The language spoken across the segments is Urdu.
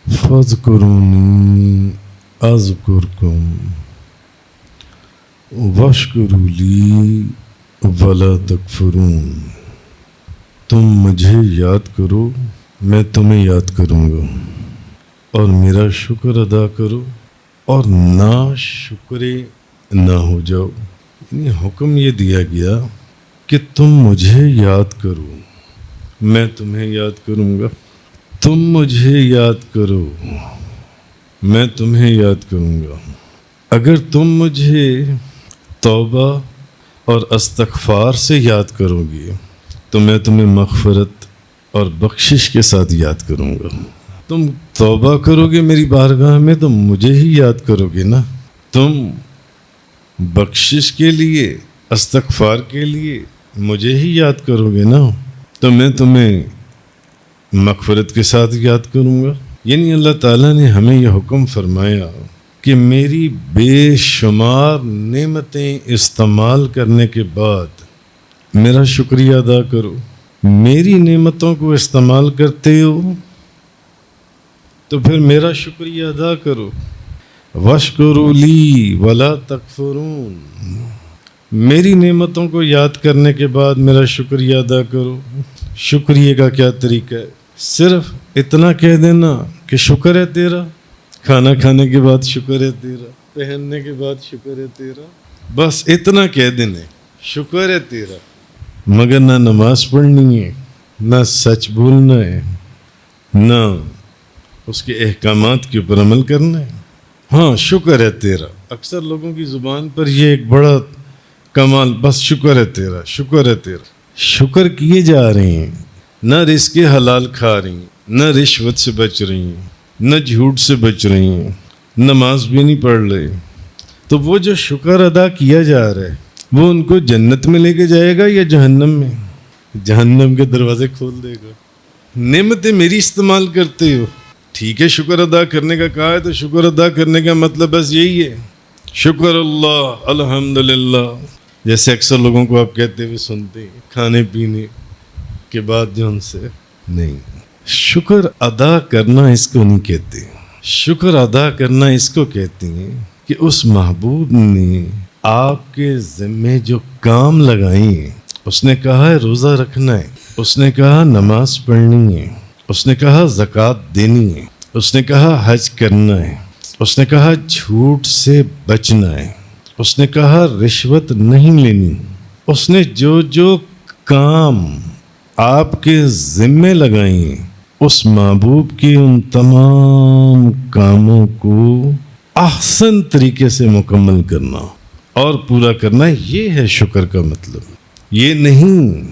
فاذکرونی اذکرکم واشکروا لی ولا تکفرون۔ تم مجھے یاد کرو، میں تمہیں یاد کروں گا، اور میرا شکر ادا کرو اور نا شکرے نہ ہو جاؤ۔ یعنی حکم یہ دیا گیا کہ تم مجھے یاد کرو، میں تمہیں یاد کروں گا۔ تم مجھے یاد کرو، میں تمہیں یاد کروں گا۔ اگر تم مجھے توبہ اور استغفار سے یاد کرو گے تو میں تمہیں مغفرت اور بخشش کے ساتھ یاد کروں گا۔ تم توبہ کرو گے میری بارگاہ میں تو مجھے ہی یاد کرو گے نا۔ تم بخشش کے لیے، استغفار کے لیے مجھے ہی یاد کرو گے نا، تو میں تمہیں مغفرت کے ساتھ یاد کروں گا۔ یعنی اللہ تعالیٰ نے ہمیں یہ حکم فرمایا کہ میری بے شمار نعمتیں استعمال کرنے کے بعد میرا شکریہ ادا کرو۔ میری نعمتوں کو استعمال کرتے ہو تو پھر میرا شکریہ ادا کرو۔ واشکروا لی ولا تکفرون۔ میری نعمتوں کو یاد کرنے کے بعد میرا شکریہ ادا کرو۔ شکریہ کا کیا طریقہ ہے؟ صرف اتنا کہہ دینا کہ شکر ہے تیرا، کھانا کھانے کے بعد شکر ہے تیرا، پہننے کے بعد شکر ہے تیرا، بس اتنا کہہ دینا شکر ہے تیرا، مگر نہ نماز پڑھنی ہے، نہ سچ بولنا ہے، نہ اس کے احکامات کے اوپر عمل کرنا ہے۔ ہاں شکر ہے تیرا، اکثر لوگوں کی زبان پر یہ ایک بڑا کمال، بس شکر ہے تیرا، شکر ہے تیرا۔ شکر کیے جا رہے ہیں، نہ رزق حلال کھا رہی ہیں، نہ رشوت سے بچ رہی ہیں، نہ جھوٹ سے بچ رہی ہیں، نماز بھی نہیں پڑھ رہے، تو وہ جو شکر ادا کیا جا رہا ہے وہ ان کو جنت میں لے کے جائے گا یا جہنم میں؟ جہنم کے دروازے کھول دے گا۔ نعمتیں میری استعمال کرتے ہو، ٹھیک ہے، شکر ادا کرنے کا کہا ہے تو شکر ادا کرنے کا مطلب بس یہی ہے، شکر اللہ الحمدللہ، جیسے اکثر لوگوں کو آپ کہتے ہوئے سنتے ہیں کھانے پینے کے بعد جو ان سے نہیں۔ شکر ادا کرنا اس کو نہیں کہتے، شکر ادا کرنا اس کو کہتے ہیں کہ اس محبوب نے آپ کے ذمے جو کام لگائے ہیں، اس نے کہا ہے روزہ رکھنا ہے، اس نے کہا نماز پڑھنی ہے، اس نے کہا زکوٰۃ دینی ہے، اس نے کہا حج کرنا ہے، اس نے کہا جھوٹ سے بچنا ہے، اس نے کہا رشوت نہیں لینی۔ اس نے جو جو کام آپ کے ذمے لگائے ہیں، اس محبوب کے ان تمام کاموں کو احسن طریقے سے مکمل کرنا اور پورا کرنا، یہ ہے شکر کا مطلب۔ یہ نہیں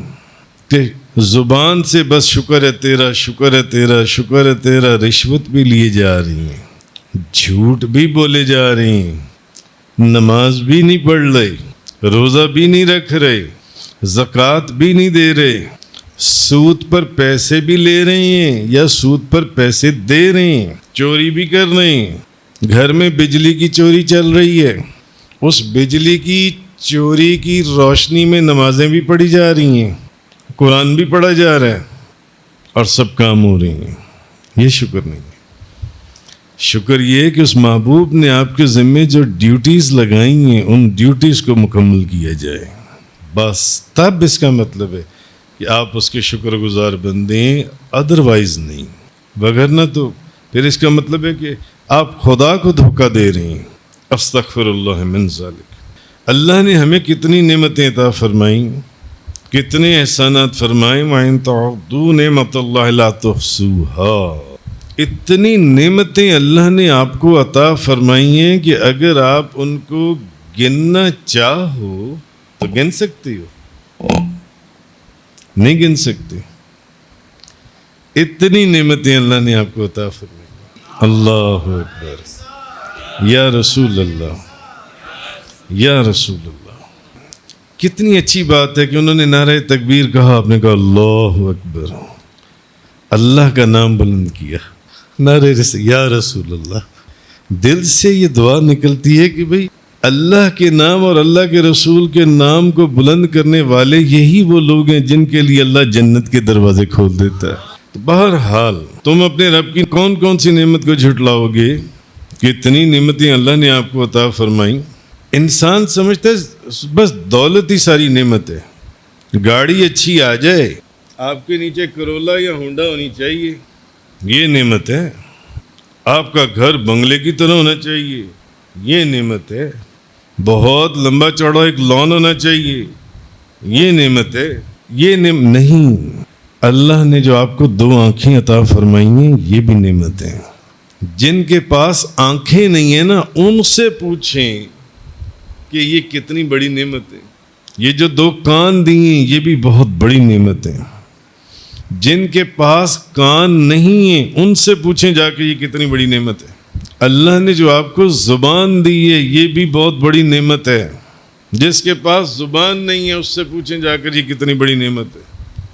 کہ زبان سے بس شکر ہے تیرا، شکر ہے تیرا، شکر ہے تیرا، رشوت بھی لیے جا رہی ہیں، جھوٹ بھی بولے جا رہی ہیں، نماز بھی نہیں پڑھ رہے، روزہ بھی نہیں رکھ رہے، زکوٰۃ بھی نہیں دے رہے، سود پر پیسے بھی لے رہے ہیں یا سود پر پیسے دے رہے ہیں، چوری بھی کر رہے ہیں، گھر میں بجلی کی چوری چل رہی ہے، اس بجلی کی چوری کی روشنی میں نمازیں بھی پڑھی جا رہی ہیں، قرآن بھی پڑھا جا رہا ہے اور سب کام ہو رہے ہیں۔ یہ شکر نہیں ہے۔ شکر یہ ہے کہ اس محبوب نے آپ کے ذمے جو ڈیوٹیز لگائی ہیں ان ڈیوٹیز کو مکمل کیا جائے، بس تب اس کا مطلب ہے کہ آپ اس کے شکر گزار بندے ہیں، ادروائز نہیں، وگرنہ تو پھر اس کا مطلب ہے کہ آپ خدا کو دھوکہ دے رہے ہیں۔ استغفر اللہ من ذالک۔ اللہ نے ہمیں کتنی نعمتیں عطا فرمائیں، کتنے احسانات فرمائیں، وَإِن تَعُدُّوا نِعْمَتَ اللَّهِ لَا تُحْصُوهَا۔ اتنی نعمتیں اللہ نے آپ کو عطا فرمائی ہیں کہ اگر آپ ان کو گننا چاہو تو گن سکتے ہو؟ نہیں گن سکتے۔ اتنی نعمتیں اللہ نے آپ کو عطا فرمائی۔ اللہ اکبر، یا رسول اللہ، یا رسول اللہ۔ کتنی اچھی بات ہے کہ انہوں نے نعرہ تکبیر کہا، آپ نے کہا اللہ اکبر، اللہ کا نام بلند کیا، نعرہ یا رسول اللہ۔ دل سے یہ دعا نکلتی ہے کہ بھئی اللہ کے نام اور اللہ کے رسول کے نام کو بلند کرنے والے یہی وہ لوگ ہیں جن کے لیے اللہ جنت کے دروازے کھول دیتا ہے۔ تو بہرحال تم اپنے رب کی کون کون سی نعمت کو جھٹلاؤ گے کہ اتنی نعمتیں اللہ نے آپ کو عطا فرمائیں. انسان سمجھتا ہے بس دولت ہی ساری نعمت ہے. گاڑی اچھی آ جائے، آپ کے نیچے کرولا یا ہونڈا ہونی چاہیے، یہ نعمت ہے. آپ کا گھر بنگلے کی طرح ہونا چاہیے، یہ نعمت ہے. بہت لمبا چوڑا ایک لان ہونا چاہیے، یہ نعمت ہے. یہ نہیں، اللہ نے جو آپ کو 2 آنکھیں عطا فرمائی ہیں یہ بھی نعمت ہیں. جن کے پاس آنکھیں نہیں ہیں نا، ان سے پوچھیں کہ یہ کتنی بڑی نعمت ہے. یہ جو 2 کان دیے یہ بھی بہت بڑی نعمت ہیں. جن کے پاس کان نہیں ہیں ان سے پوچھیں جا کے یہ کتنی بڑی نعمت ہے. اللہ نے جو آپ کو زبان دی ہے یہ بھی بہت بڑی نعمت ہے. جس کے پاس زبان نہیں ہے اس سے پوچھیں جا کر یہ کتنی بڑی نعمت ہے.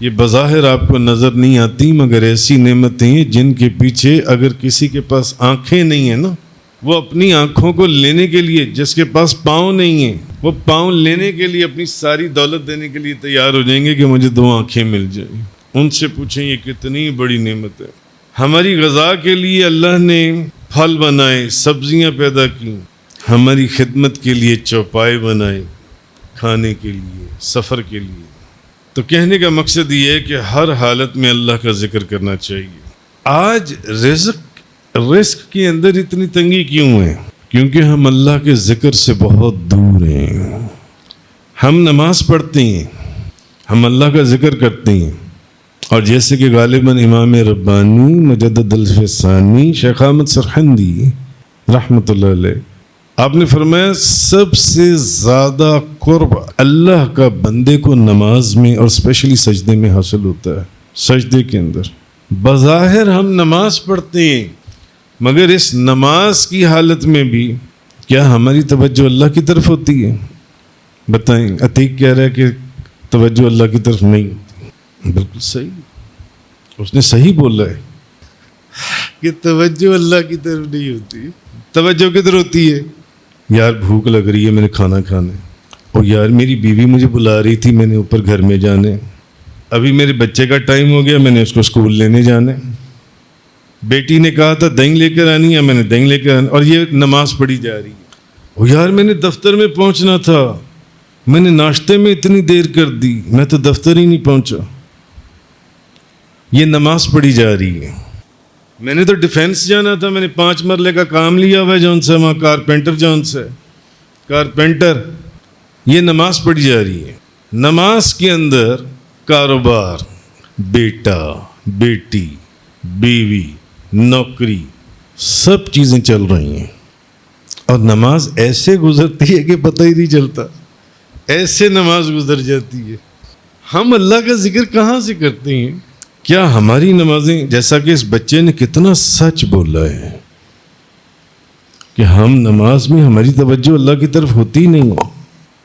یہ بظاہر آپ کو نظر نہیں آتی مگر ایسی نعمتیں ہیں جن کے پیچھے اگر کسی کے پاس آنکھیں نہیں ہیں نا، وہ اپنی آنکھوں کو لینے کے لیے، جس کے پاس پاؤں نہیں ہیں وہ پاؤں لینے کے لیے اپنی ساری دولت دینے کے لیے تیار ہو جائیں گے کہ مجھے 2 آنکھیں مل جائیں. ان سے پوچھیں یہ کتنی بڑی نعمت ہے. ہماری غذا کے لیے اللہ نے پھل بنائے، سبزیاں پیدا کی، ہماری خدمت کے لیے چوپائے بنائے، کھانے کے لیے، سفر کے لیے. تو کہنے کا مقصد یہ ہے کہ ہر حالت میں اللہ کا ذکر کرنا چاہیے. آج رزق کے اندر اتنی تنگی کیوں ہے؟ کیونکہ ہم اللہ کے ذکر سے بہت دور ہیں. ہم نماز پڑھتے ہیں، ہم اللہ کا ذکر کرتے ہیں، اور جیسے کہ غالباً امام ربانی مجدد الفسانی شیخ احمد سرخندی رحمۃ اللہ علیہ، آپ نے فرمایا سب سے زیادہ قرب اللہ کا بندے کو نماز میں اور اسپیشلی سجدے میں حاصل ہوتا ہے. سجدے کے اندر بظاہر ہم نماز پڑھتے ہیں مگر اس نماز کی حالت میں بھی کیا ہماری توجہ اللہ کی طرف ہوتی ہے؟ بتائیں. عتیق کہہ رہا ہے کہ توجہ اللہ کی طرف نہیں ہوتی. بالکل صحیح، اس نے صحیح بولا ہے کہ توجہ اللہ کی طرف نہیں ہوتی. توجہ کدھر ہوتی ہے؟ یار بھوک لگ رہی ہے، میں نے کھانا کھانا ہے. اور یار میری بیوی مجھے بلا رہی تھی، میں نے اوپر گھر میں جانا ہے. ابھی میرے بچے کا ٹائم ہو گیا، میں نے اس کو اسکول لینے جانا ہے. بیٹی نے کہا تھا دہی لے کر آنی ہے، میں نے دہی لے کر آنی، اور یہ نماز پڑھی جا رہی ہے. اور یار میں نے دفتر میں پہنچنا تھا، میں نے ناشتے میں اتنی دیر کر دی، میں تو دفتر ہی نہیں پہنچا. یہ نماز پڑھی جا رہی ہے. میں نے تو ڈیفینس جانا تھا، میں نے 5 مرلے کا کام لیا ہوا ہے جون سے، وہاں کارپینٹر جون سے کارپینٹر. یہ نماز پڑھی جا رہی ہے. نماز کے اندر کاروبار، بیٹا، بیٹی، بیوی، نوکری، سب چیزیں چل رہی ہیں. اور نماز ایسے گزرتی ہے کہ پتہ ہی نہیں چلتا، ایسے نماز گزر جاتی ہے. ہم اللہ کا ذکر کہاں سے کرتے ہیں؟ کیا ہماری نمازیں، جیسا کہ اس بچے نے کتنا سچ بولا ہے کہ ہم نماز میں ہماری توجہ اللہ کی طرف ہوتی نہیں ہے.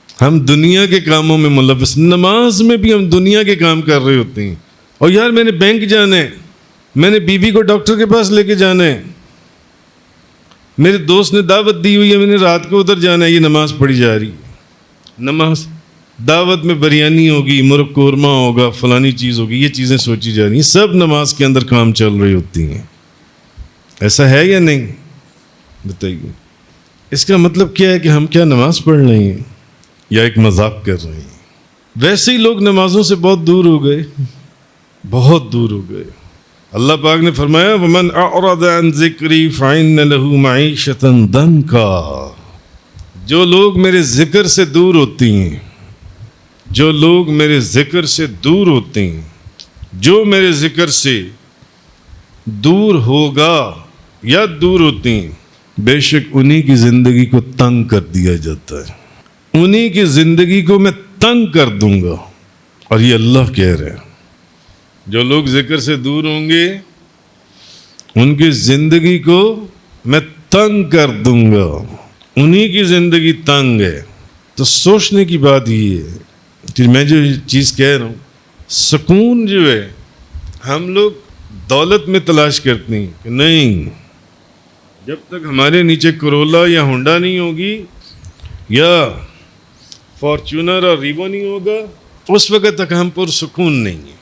ہم دنیا کے کاموں میں ملوث، نماز میں بھی ہم دنیا کے کام کر رہے ہوتے ہیں. اور یار میں نے بینک جانا ہے، میں نے بیوی کو ڈاکٹر کے پاس لے کے جانا ہے، میرے دوست نے دعوت دی ہوئی ہے، میں نے رات کو ادھر جانا ہے. یہ نماز پڑھی جا رہی ہے. نماز دعوت میں بریانی ہوگی، مرغ قورمہ ہوگا، فلانی چیز ہوگی، یہ چیزیں سوچی جا رہی ہیں. سب نماز کے اندر کام چل رہی ہوتی ہیں. ایسا ہے یا نہیں؟ بتائیے. اس کا مطلب کیا ہے کہ ہم کیا نماز پڑھ رہے ہیں یا ایک مذاق کر رہے ہیں؟ ویسے ہی لوگ نمازوں سے بہت دور ہو گئے، بہت دور ہو گئے. اللہ پاک نے فرمایا وَمَنْ أَعْرَضَ عَنْ ذِكْرِي فَإِنَّ لَهُ مَعِيشَةً ضَنْكًا. جو لوگ میرے ذکر سے دور ہوتی ہیں، جو لوگ میرے ذکر سے دور ہوتے ہیں، جو میرے ذکر سے دور ہوگا یا دور ہوتے ہیں، بے شک انہی کی زندگی کو تنگ کر دیا جاتا ہے. انہی کی زندگی کو میں تنگ کر دوں گا. اور یہ اللہ کہہ رہے ہیں جو لوگ ذکر سے دور ہوں گے ان کی زندگی کو میں تنگ کر دوں گا. انہی کی زندگی تنگ ہے. تو سوچنے کی بات یہ ہے کہ میں جو چیز کہہ رہا ہوں، سکون جو ہے ہم لوگ دولت میں تلاش کرتے ہیں کہ نہیں، جب تک ہمارے نیچے کرولا یا ہونڈا نہیں ہوگی یا فارچونر اور ریبو نہیں ہوگا، اس وقت تک ہم پر سکون نہیں ہیں،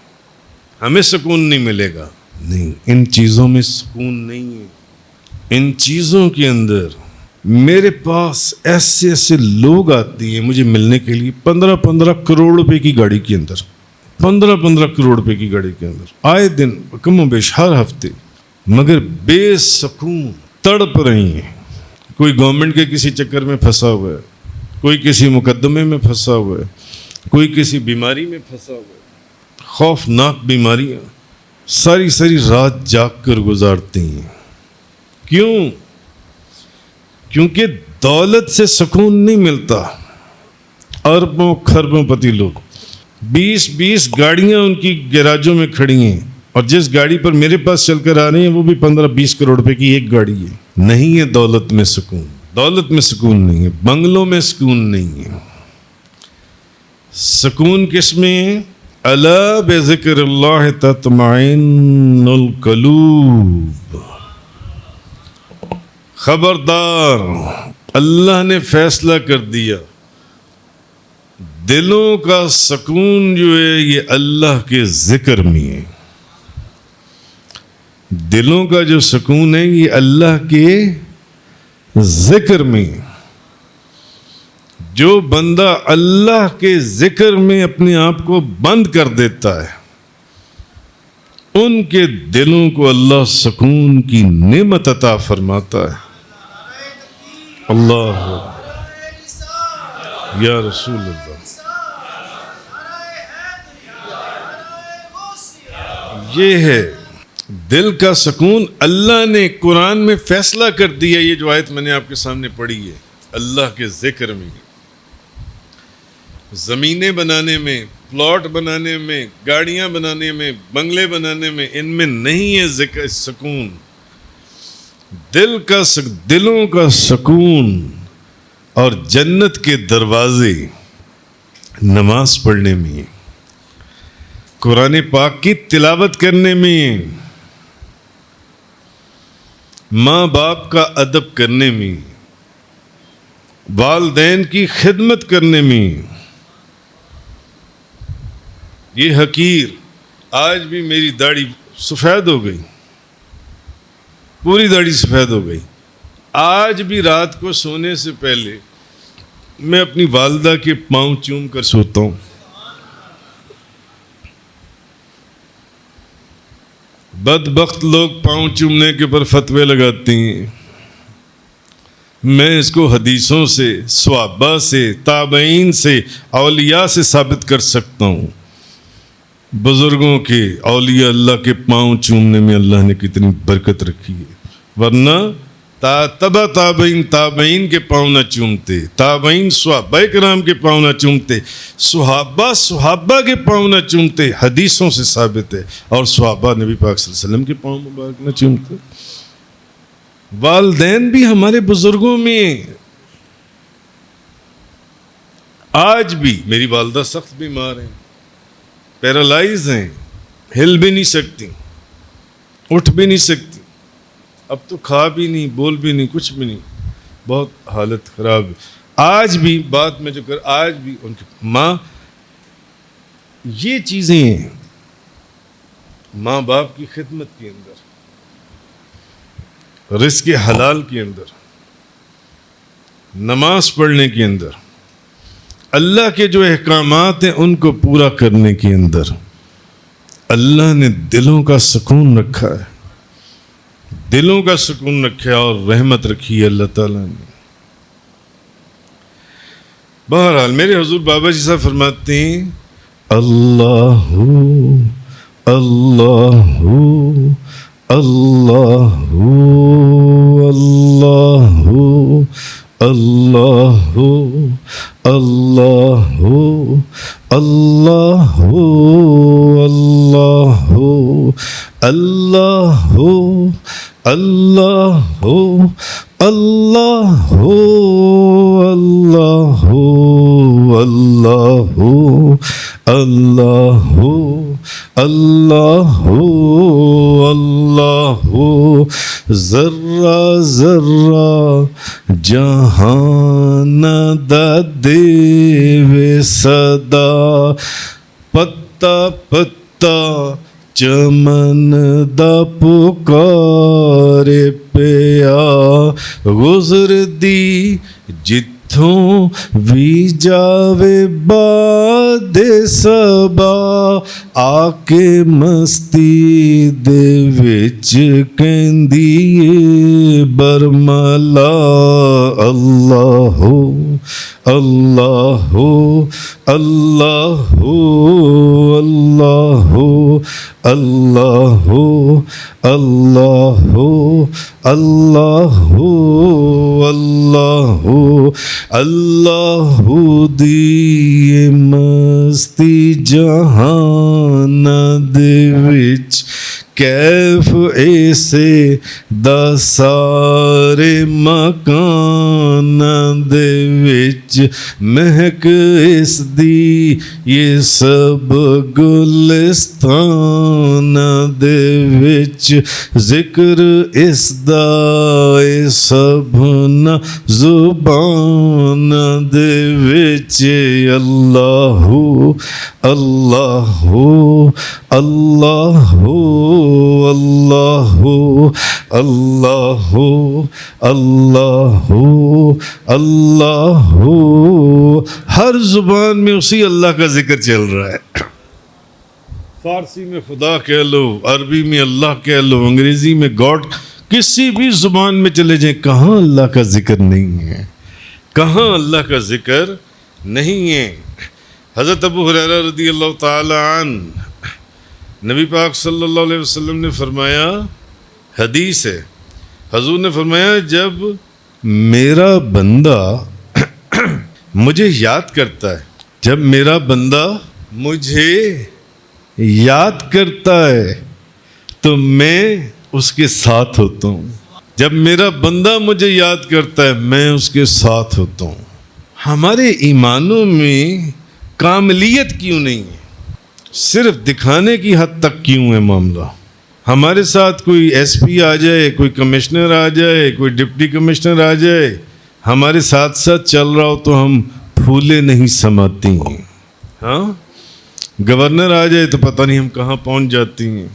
ہمیں سکون نہیں ملے گا. نہیں، ان چیزوں میں سکون نہیں ہے۔ ان چیزوں کے اندر میرے پاس ایسے ایسے لوگ آتے ہیں مجھے ملنے کے لیے 15 کروڑ روپے کی گاڑی کے اندر، 15 کروڑ روپے کی گاڑی کے اندر آئے دن، کم و بیش ہر ہفتے، مگر بے سکون تڑپ رہی ہیں۔ کوئی گورنمنٹ کے کسی چکر میں پھنسا ہوا ہے، کوئی کسی مقدمے میں پھنسا ہوا ہے، کوئی کسی بیماری میں پھنسا ہوا ہے، خوفناک بیماریاں، ساری رات جاگ کر گزارتی ہیں۔ کیوں؟ کیونکہ دولت سے سکون نہیں ملتا۔ اربوں خربوں پتی لوگ، 20 گاڑیاں ان کی گیراجوں میں کھڑی ہیں، اور جس گاڑی پر میرے پاس چل کر آ رہی ہیں وہ بھی 15-20 کروڑ روپے کی ایک گاڑی ہے۔ نہیں ہے دولت میں سکون، دولت میں سکون نہیں ہے، بنگلوں میں سکون نہیں ہے۔ سکون کس میں ہے؟ الا بذکر اللہ تطمئن القلوب۔ خبردار، اللہ نے فیصلہ کر دیا، دلوں کا سکون جو ہے یہ اللہ کے ذکر میں ہے۔ دلوں کا جو سکون ہے یہ اللہ کے ذکر میں ہے۔ جو بندہ اللہ کے ذکر میں اپنے آپ کو بند کر دیتا ہے ان کے دلوں کو اللہ سکون کی نعمت عطا فرماتا ہے۔ اللہ یا رسول اللہ، یہ ہے دل کا سکون۔ اللہ نے قرآن میں فیصلہ کر دیا، یہ جو آیت میں نے آپ کے سامنے پڑھی ہے، اللہ کے ذکر میں، زمینیں بنانے میں، پلاٹ بنانے میں، گاڑیاں بنانے میں، بنگلے بنانے میں، ان میں نہیں ہے ذکر سکون۔ دلوں کا سکون اور جنت کے دروازے نماز پڑھنے میں، قرآن پاک کی تلاوت کرنے میں، ماں باپ کا ادب کرنے میں، والدین کی خدمت کرنے میں۔ یہ حقیر، آج بھی میری داڑھی سفید ہو گئی، پوری داڑھی سفید ہو گئی۔ آج بھی رات کو سونے سے پہلے میں اپنی والدہ کے پاؤں چوم کر سوتا ہوں۔ بدبخت لوگ پاؤں چومنے کے اوپر فتوے لگاتے ہیں۔ میں اس کو حدیثوں سے، صحابہ سے، تابعین سے، اولیاء سے ثابت کر سکتا ہوں۔ بزرگوں کے، اولیاء اللہ کے پاؤں چومنے میں اللہ نے کتنی برکت رکھی ہے، ورنہ تابعین کے پاؤں نہ چومتے، تابعین صحابہ کرام کے پاؤں نہ چومتے، صحابہ کے پاؤں نہ چومتے۔ حدیثوں سے ثابت ہے، اور صحابہ نبی پاک صلی اللہ علیہ وسلم کے پاؤں مبارک نہ چومتے۔ والدین بھی ہمارے بزرگوں میں، آج بھی میری والدہ سخت بیمار ہیں، پیرالائز ہیں، ہل بھی نہیں سکتی، اٹھ بھی نہیں سکتی، اب تو کھا بھی نہیں، بول بھی نہیں، کچھ بھی نہیں، بہت حالت خراب ہے۔ آج بھی بات میں جو آج بھی ان کی ماں، یہ چیزیں ہیں ماں باپ کی خدمت کے اندر، رزق حلال کے اندر، نماز پڑھنے کے اندر، اللہ کے جو احکامات ہیں ان کو پورا کرنے کے اندر اللہ نے دلوں کا سکون رکھا ہے، دلوں کا سکون رکھا اور رحمت رکھی ہے اللہ تعالیٰ نے۔ بہرحال میرے حضور بابا جی صاحب فرماتے ہیں، اللہ اللہ اللہ اللہ اللہ اللہ اللہ اللہ اللہ اللہ اللہ اللہ اللہ اللہ ذرہ ذرہ جہان دا دیو صدا، پتا پتا چمن دا پکارے پیا گزر دی جتھوں بھی جاوے باد صبا آ کے مستی دے وچ کہندی اے برملا اللہ اللہ اللہ اللہ اللہ اللہ اللہ اللہ اللہ دی مستی جہان دے وچ کیف ایسے دا سارے مکان دے وچ مہک اس دی یہ سب گلستان دے وچ ذکر اس دا اے سب نا زبان دے وچ اللہ اللہ اللہ اللہ اللہ اللہ اللہ ہر زبان میں اسی اللہ کا ذکر چل رہا ہے. فارسی میں خدا کہہ لو، عربی میں اللہ کہہ لو، انگریزی میں گاڈ، کسی بھی زبان میں چلے جائیں، کہاں اللہ کا ذکر نہیں ہے؟ کہاں اللہ کا ذکر نہیں ہے؟ حضرت ابو ہریرہ رضی اللہ تعالی عنہ، نبی پاک صلی اللہ علیہ وسلم نے فرمایا، حدیث ہے، حضور نے فرمایا جب میرا بندہ مجھے یاد کرتا ہے، جب میرا بندہ مجھے یاد کرتا ہے تو میں اس کے ساتھ ہوتا ہوں. جب میرا بندہ مجھے یاد کرتا ہے میں اس کے ساتھ ہوتا ہوں. ہمارے ایمانوں میں کاملیت کیوں نہیں ہے؟ صرف دکھانے کی حد تک کیوں ہے معاملہ؟ ہمارے ساتھ کوئی ایس پی آ جائے، کوئی کمشنر آ جائے، کوئی ڈپٹی کمشنر آ جائے، ہمارے ساتھ ساتھ چل رہا ہو تو ہم پھولے نہیں سماتی ہیں. ہاں، گورنر آ جائے تو پتہ نہیں ہم کہاں پہنچ جاتی ہیں.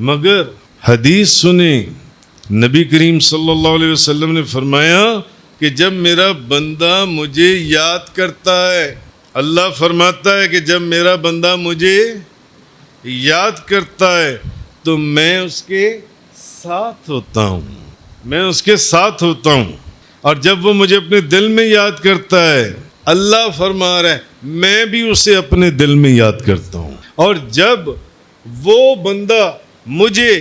مگر حدیث سنیں، نبی کریم صلی اللہ علیہ وسلم نے فرمایا کہ جب میرا بندہ مجھے یاد کرتا ہے، اللہ فرماتا ہے کہ جب میرا بندہ مجھے یاد کرتا ہے تو میں اس کے ساتھ ہوتا ہوں، میں اس کے ساتھ ہوتا ہوں. اور جب وہ مجھے اپنے دل میں یاد کرتا ہے، اللہ فرما رہا ہے میں بھی اسے اپنے دل میں یاد کرتا ہوں. اور جب وہ بندہ مجھے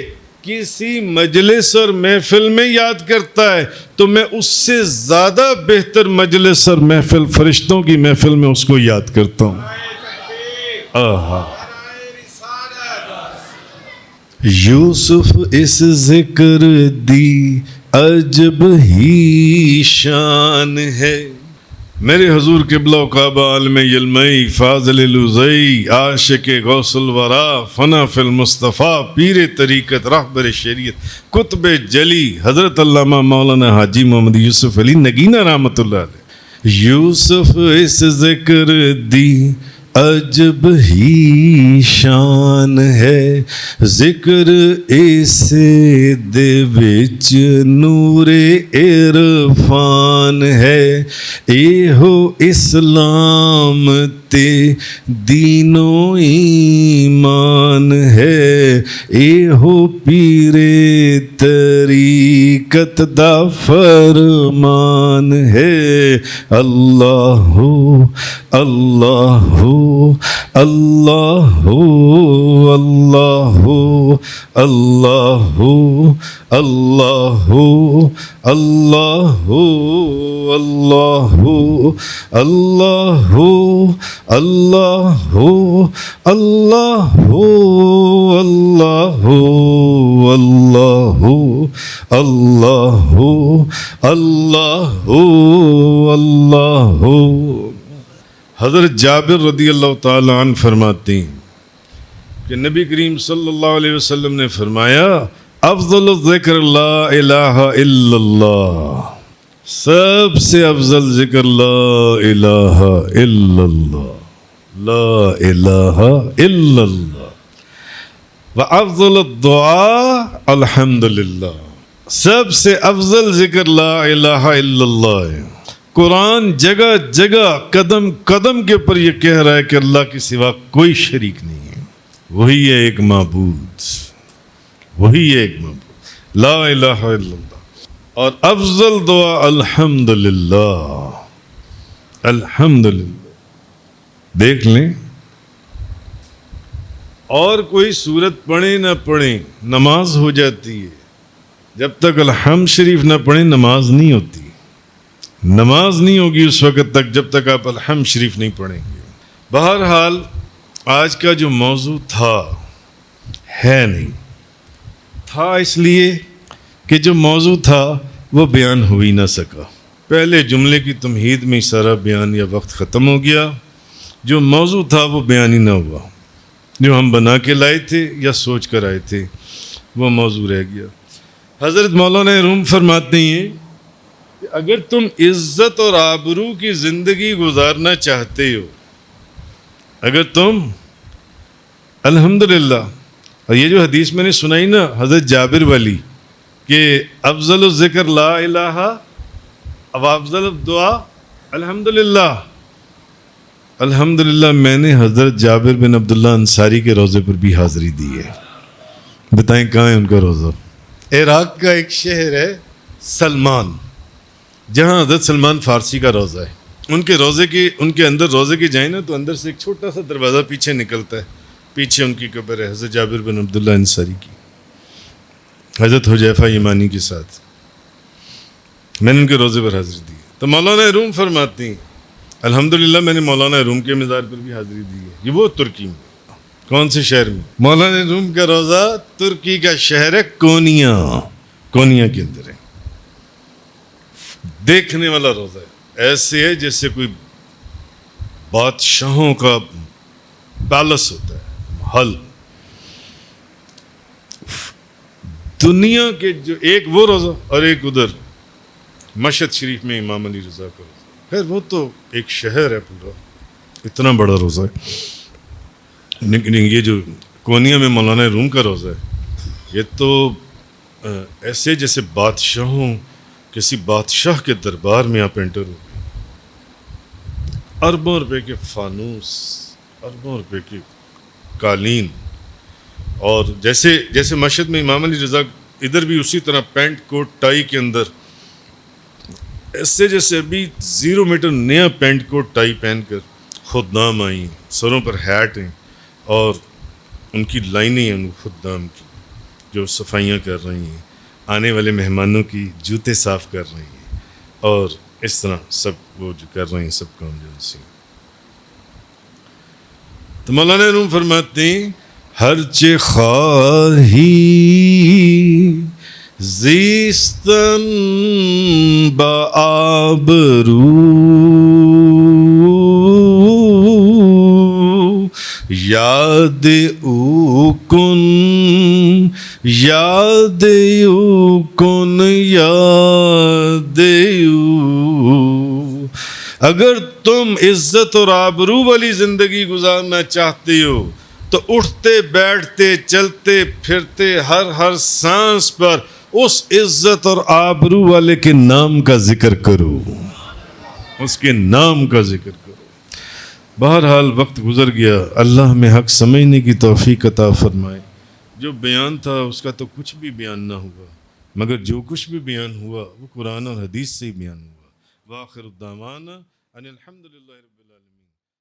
کسی مجلس اور محفل میں یاد کرتا ہے تو میں اس سے زیادہ بہتر مجلس اور محفل، فرشتوں کی محفل میں اس کو یاد کرتا ہوں. یوسف اس ذکر دی عجب ہی شان ہے، میرے حضور قبلہ و کعبہ عالم علمئی فاضل لوزئی عاشق غوث الورا فنا فی المصطفیٰ پیر طریقت رہبر شریعت قطب جلی حضرت علامہ مولانا حاجی محمد یوسف علی نگینہ رحمۃ اللہ علیہ. یوسف اس ذکر دی عجب ہی شان ہے، ذکر اسے دے وچ نور عرفان ہے. ایہو اسلام تے دین و ایمان ہے، ایہو پیر طریقت دا فرمان ہے. اللہ اللہ اللہ اللہ اللہ اللہ اللہ اللہ اللہ اللہ اللہ اللہ اللہ اللہ اللہ. حضرت جابر رضی اللہ تعالی عنہ فرماتے ہیں کہ نبی کریم صلی اللہ علیہ وسلم نے فرمایا افضل الذکر لا الہ الا اللہ، سب سے افضل ذکر لا الہ الا اللہ، لا الہ الا اللہ. وَأَفْضَلُ الدُّعَاء الحمدللہ، سب سے افضل ذکر لا الہ الا اللہ ہے۔ قرآن جگہ جگہ قدم قدم کے پر یہ کہہ رہا ہے کہ اللہ کے سوا کوئی شریک نہیں ہے، وہی ہے ایک معبود، وہی ہے ایک معبود، لا الہ الا اللہ۔ اور افضل دعا الحمدللہ، الحمدللہ۔ دیکھ لیں، اور کوئی سورت پڑھیں نہ پڑھیں نماز ہو جاتی ہے، جب تک الحمد شریف نہ پڑھیں نماز نہیں ہوتی، نماز نہیں ہوگی اس وقت تک جب تک آپ الحمد شریف نہیں پڑھیں گے۔ بہرحال آج کا جو موضوع تھا ہے نہیں تھا، اس لیے کہ جو موضوع تھا وہ بیان ہو ہی نہ سکا، پہلے جملے کی تمہید میں سارا بیان یا وقت ختم ہو گیا، جو موضوع تھا وہ بیان ہی نہ ہوا، جو ہم بنا کے لائے تھے یا سوچ کر آئے تھے وہ موضوع رہ گیا۔ حضرت مولانا روم فرماتے ہیں کہ اگر تم عزت اور آبرو کی زندگی گزارنا چاہتے ہو، اگر تم الحمدللہ، اور یہ جو حدیث میں نے سنائی نا حضرت جابر والی کہ افضل الذکر لا الہ و افضل الدعا الحمدللہ، الحمدللہ میں نے حضرت جابر بن عبداللہ انصاری کے روضے پر بھی حاضری دی ہے۔ بتائیں کہاں ہے ان کا روضہ؟ عراق کا ایک شہر ہے سلمان، جہاں حضرت سلمان فارسی کا روضہ ہے۔ ان کے روضے کی، ان کے اندر روضے کی جائیں نا تو اندر سے ایک چھوٹا سا دروازہ پیچھے نکلتا ہے، پیچھے ان کی قبر ہے حضرت جابر بن عبداللہ انصاری کی، حضرت حذیفہ یمانی کے ساتھ۔ میں نے ان کے روضے پر حاضری دی ہے۔ تو مولانا روم فرماتے ہیں الحمدللہ میں نے مولانا روم کے مزار پر بھی حاضری دی ہے، یہ وہ ترکی میں، کون سے شہر میں؟ مولانا روم کا روضہ ترکی کا شہر ہے کونیا، کونیا کے اندر ہے، دیکھنے والا روضہ ہے، ایسے ہے جیسے کوئی بادشاہوں کا پیلس ہوتا ہے، محل۔ دنیا کے جو ایک وہ روضہ اور ایک ادھر مشہد شریف میں امام علی رضا کا روضہ، خیر وہ تو ایک شہر ہے پورا، اتنا بڑا روضہ ہے، لیکن یہ جو کونیا میں مولانا روم کا روضہ ہے یہ تو ایسے جیسے بادشاہوں، کسی بادشاہ کے دربار میں آپ انٹر ہو گئے، اربوں روپے کے فانوس، اربوں روپے کے قالین، اور جیسے مشہد میں امام علی رضا ادھر بھی اسی طرح پینٹ کوٹ ٹائی کے اندر، ایسے جیسے ابھی 0 میٹر نیا پینٹ کوٹ ٹائی پہن کر خدام آئیں، سروں پر ہیٹ ہیں اور ان کی لائنیں ہیں ان خدام کی جو صفائیاں کر رہی ہیں، آنے والے مہمانوں کی جوتے صاف کر رہی ہیں، اور اس طرح سب وہ جو کر رہے ہیں سب کام جو سے۔ تو مولانا روم فرماتے ہیں ہرچہ خواہی زیستن بآبرو، یاد او کن، یاد او کن، یاد او۔ اگر تم عزت اور آبرو والی زندگی گزارنا چاہتے ہو تو اٹھتے بیٹھتے چلتے پھرتے ہر سانس پر اس عزت اور آبرو والے کے نام کا ذکر کرو، اس کے نام کا ذکر کرو۔ بہرحال وقت گزر گیا، اللہ ہمیں حق سمجھنے کی توفیق عطا فرمائے۔ جو بیان تھا اس کا تو کچھ بھی بیان نہ ہوا، مگر جو کچھ بھی بیان ہوا وہ قرآن اور حدیث سے ہی بیان ہوا۔ وآخر الدعوانا ان الحمدللہ رب العالمین۔